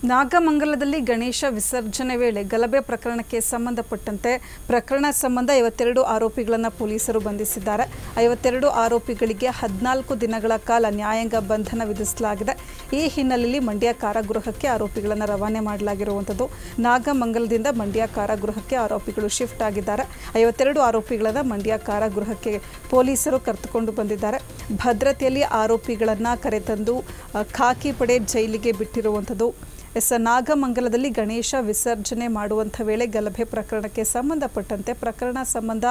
ನಾಗಮಂಗಲದಲ್ಲಿ ಗಣೇಶ ವಿಸರ್ಜನೆ ವೇಳೆ ಗಲಭೆ ಪ್ರಕರಣಕ್ಕೆ ಸಂಬಂಧಪಟ್ಟಂತೆ ಪ್ರಕರಣ ಸಂಬಂಧ 52 ಆರೋಪಿಗಳನ್ನು ಪೊಲೀಸರು ಬಂಧಿಸಿದ್ದಾರೆ. 52 ಆರೋಪಿಗಳಿಗೆ 14 ದಿನಗಳ ಕಾಲ ನ್ಯಾಯಾಂಗ ಬಂಧನ ವಿಧಿಸಲಾಗಿದೆ. ಈ ಹಿನ್ನೆಲೆಯಲ್ಲಿ ಮಂಡ್ಯ ಕಾರಾಗೃಹಕ್ಕೆ ಆರೋಪಿಗಳನ್ನು ರವಾನೆ ಮಾಡಲಾಗಿರುವಂಥದ್ದು. ನಾಗಮಂಗಲದಿಂದ ಮಂಡ್ಯ ಕಾರಾಗೃಹಕ್ಕೆ ಆರೋಪಿಗಳು ಶಿಫ್ಟ್ ಆಗಿದ್ದಾರೆ. 52 ಆರೋಪಿಗಳನ್ನು ಮಂಡ್ಯ ಕಾರಾಗೃಹಕ್ಕೆ ಪೊಲೀಸರು ಕರೆದುಕೊಂಡು ಬಂದಿದ್ದಾರೆ. ಭದ್ರತೆಯಲ್ಲಿ ಆರೋಪಿಗಳನ್ನು ಕರೆತಂದು ಖಾಕಿ ಪಡೆ ಜೈಲಿಗೆ ಬಿಟ್ಟಿರುವಂಥದ್ದು. ನಾಗಮಂಗಲದಲ್ಲಿ ಗಣೇಶ ವಿಸರ್ಜನೆ ಮಾಡುವಂಥ ವೇಳೆ ಗಲಭೆ ಪ್ರಕರಣಕ್ಕೆ ಸಂಬಂಧಪಟ್ಟಂತೆ ಪ್ರಕರಣ ಸಂಬಂಧ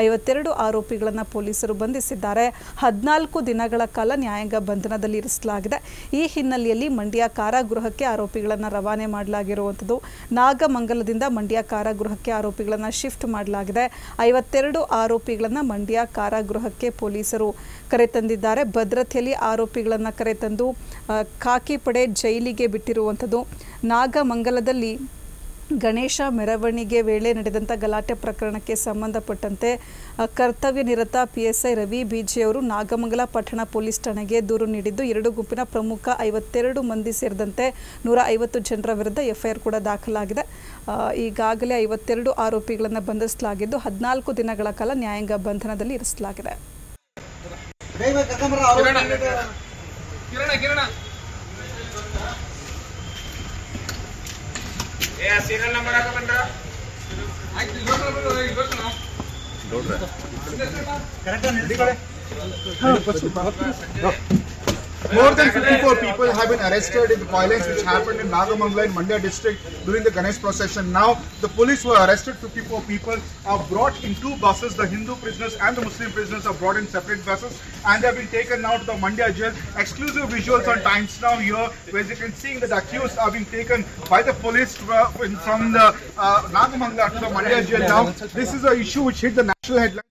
52 ಆರೋಪಿಗಳನ್ನು ಪೊಲೀಸರು ಬಂಧಿಸಿದ್ದಾರೆ. 14 ದಿನಗಳ ಕಾಲ ನ್ಯಾಯಾಂಗ ಬಂಧನದಲ್ಲಿ ಇರಿಸಲಾಗಿದೆ. ಈ ಹಿನ್ನೆಲೆಯಲ್ಲಿ ಮಂಡ್ಯ ಕಾರಾಗೃಹಕ್ಕೆ ಆರೋಪಿಗಳನ್ನು ರವಾನೆ ಮಾಡಲಾಗಿರುವಂಥದ್ದು. ನಾಗಮಂಗಲದಿಂದ ಮಂಡ್ಯ ಕಾರಾಗೃಹಕ್ಕೆ ಆರೋಪಿಗಳನ್ನು ಶಿಫ್ಟ್ ಮಾಡಲಾಗಿದೆ. 52 ಆರೋಪಿಗಳನ್ನು ಮಂಡ್ಯ ಕಾರಾಗೃಹಕ್ಕೆ ಪೊಲೀಸರು ಕರೆತಂದಿದ್ದಾರೆ. ಭದ್ರತೆಯಲ್ಲಿ ಆರೋಪಿಗಳನ್ನು ಕರೆತಂದು ಖಾಕಿ ಪಡೆ ಜೈಲಿಗೆ ಬಿಟ್ಟಿರುವಂಥದ್ದು. ನಾಗಮಂಗಲದಲ್ಲಿ ಗಣೇಶ ಮೆರವಣಿಗೆ ವೇಳೆ ನಡೆದಂಥ ಗಲಾಟೆ ಪ್ರಕರಣಕ್ಕೆ ಸಂಬಂಧಪಟ್ಟಂತೆ ಕರ್ತವ್ಯ ನಿರತ PSI ರವಿ ಬಿಜಿ ಅವರು ನಾಗಮಂಗಲ ಪಟ್ಟಣ ಪೊಲೀಸ್ ಠಾಣೆಗೆ ದೂರು ನೀಡಿದ್ದು, 2 ಗುಂಪಿನ ಪ್ರಮುಖ 52 ಮಂದಿ ಸೇರಿದಂತೆ 150 ಜನರ ವಿರುದ್ಧ FIR ಕೂಡ ದಾಖಲಾಗಿದೆ. ಈಗಾಗಲೇ 52 ಆರೋಪಿಗಳನ್ನು ಬಂಧಿಸಲಾಗಿದ್ದು 14 ದಿನಗಳ ಕಾಲ ನ್ಯಾಯಾಂಗ ಬಂಧನದಲ್ಲಿ ಇರಿಸಲಾಗಿದೆ. सीरियल नंबर आगे बन रहा More than 54 people have been arrested in the violence which happened in Nagamangala in Mandya district during the Ganesh procession. Now, the police who arrested 54 people are brought in 2 buses. The Hindu prisoners and the Muslim prisoners are brought in separate buses, and they have been taken now to the Mandya jail. Exclusive visuals on Times Now here, where you can see that the accused are being taken by the police from the Nagamangala to the Mandya jail. Now, this is an issue which hit the national headline.